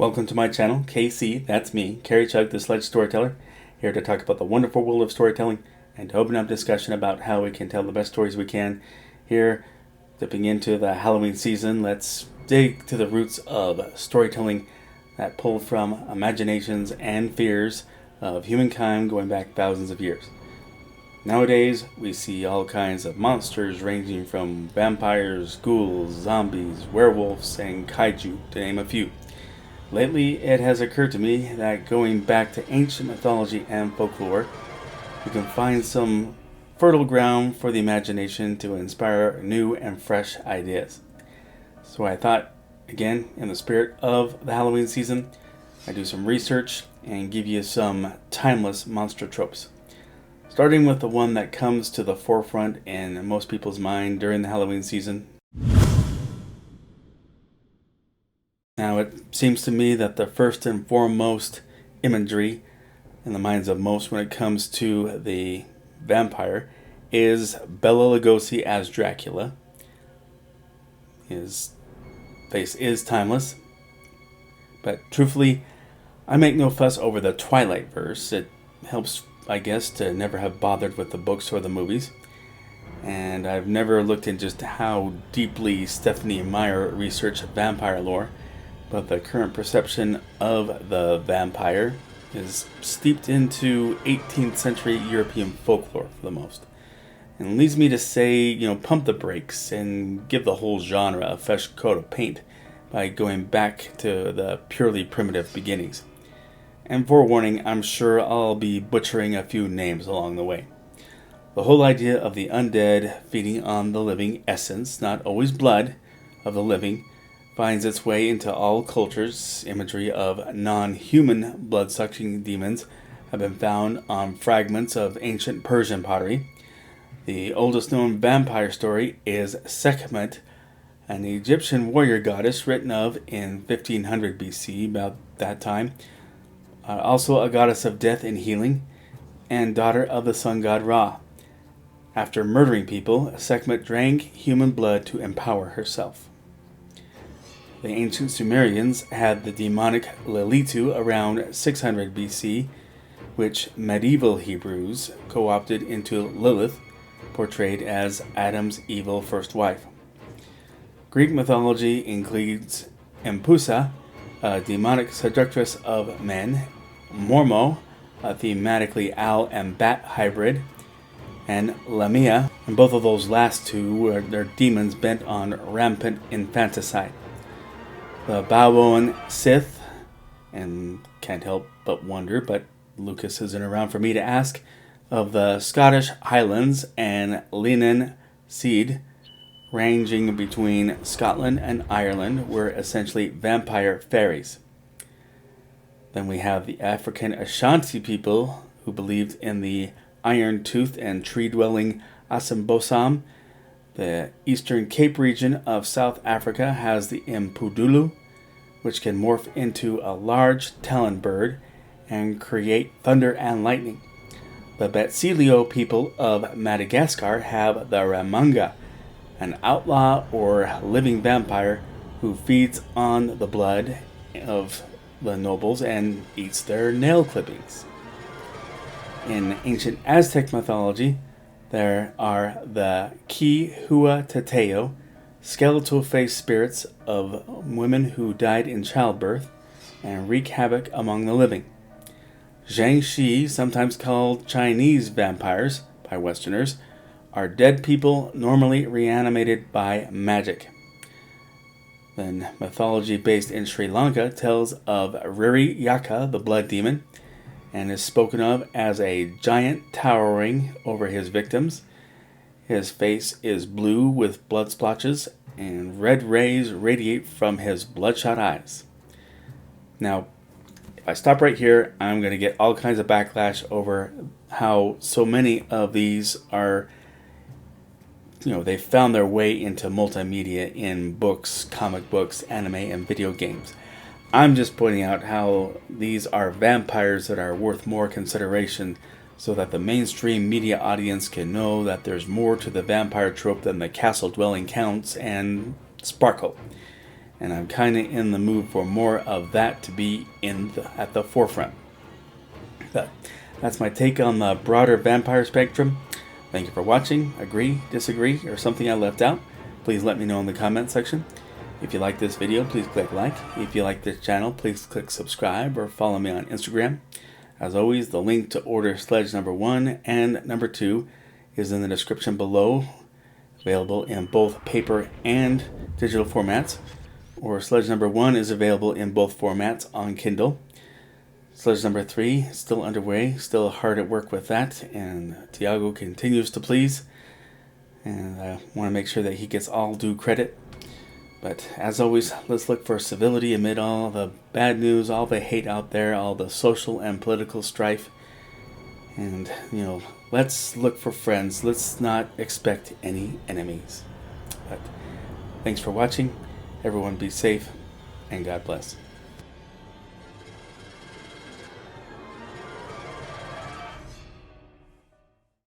Welcome to my channel, KC, that's me, Carrie Chug, the Sledge Storyteller, here to talk about the wonderful world of storytelling and to open up discussion about how we can tell the best stories we can. Here, dipping into the Halloween season, let's dig to the roots of storytelling that pull from imaginations and fears of humankind going back thousands of years. Nowadays, we see all kinds of monsters ranging from vampires, ghouls, zombies, werewolves, and kaiju, to name a few. Lately, it has occurred to me that going back to ancient mythology and folklore, we can find some fertile ground for the imagination to inspire new and fresh ideas. So I thought, again, in the spirit of the Halloween season, I'd do some research and give you some timeless monster tropes. Starting with the one that comes to the forefront in most people's mind during the Halloween season. Now, it seems to me that the first and foremost imagery in the minds of most when it comes to the vampire is Bela Lugosi as Dracula. His face is timeless, but truthfully, I make no fuss over the Twilight verse. It helps, I guess, to never have bothered with the books or the movies. And I've never looked into just how deeply Stephanie Meyer researched vampire lore, but the current perception of the vampire is steeped into 18th century European folklore for the most. And leads me to say, pump the brakes and give the whole genre a fresh coat of paint by going back to the purely primitive beginnings. And forewarning, I'm sure I'll be butchering a few names along the way. The whole idea of the undead feeding on the living essence, not always blood, of the living, finds its way into all cultures. Imagery of non-human blood-sucking demons have been found on fragments of ancient Persian pottery. The oldest known vampire story is Sekhmet, an Egyptian warrior goddess written of in 1500 BC, about that time. Also a goddess of death and healing, and daughter of the sun god Ra. After murdering people, Sekhmet drank human blood to empower herself. The ancient Sumerians had the demonic Lilitu around 600 BC, which medieval Hebrews co-opted into Lilith, portrayed as Adam's evil first wife. Greek mythology includes Empusa, a demonic seductress of men, Mormo, a thematically owl and bat hybrid, and Lamia, and both of those last two were their demons bent on rampant infanticide. The Baoan Sith, and can't help but wonder, but Lucas isn't around for me to ask, of the Scottish Highlands and Leanan Seed, ranging between Scotland and Ireland, were essentially vampire fairies. Then we have the African Ashanti people who believed in the iron-toothed and tree-dwelling Asambosam. The Eastern Cape region of South Africa has the Impudulu, which can morph into a large talon bird and create thunder and lightning. The Betsilio people of Madagascar have the Ramanga, an outlaw or living vampire who feeds on the blood of the nobles and eats their nail clippings. In ancient Aztec mythology, there are the Ki Hua Teteo, skeletal-faced spirits of women who died in childbirth and wreak havoc among the living. Jiangshi, sometimes called Chinese vampires by Westerners, are dead people normally reanimated by magic. Then mythology based in Sri Lanka tells of Riri Yaka, the blood demon, and is spoken of as a giant towering over his victims. His face is blue with blood splotches, and red rays radiate from his bloodshot eyes. Now, if I stop right here, I'm going to get all kinds of backlash over how so many of these are, they found their way into multimedia in books, comic books, anime, and video games. I'm just pointing out how these are vampires that are worth more consideration so that the mainstream media audience can know that there's more to the vampire trope than the castle-dwelling counts and sparkle. and I'm kind of in the mood for more of that to be at the forefront. But that's my take on the broader vampire spectrum. Thank you for watching. Agree, disagree, or something I left out? Please let me know in the comment section. If you like this video, please click like. If you like this channel, please click subscribe or follow me on Instagram. As always, the link to order Sledge number 1 and number 2 is in the description below, available in both paper and digital formats. Or Sledge number 1 is available in both formats on Kindle. Sledge number 3 still underway, still hard at work with that, and Tiago continues to please. And I want to make sure that he gets all due credit. But as always, let's look for civility amid all the bad news, all the hate out there, all the social and political strife. And, let's look for friends. Let's not expect any enemies. But thanks for watching. Everyone be safe, and God bless.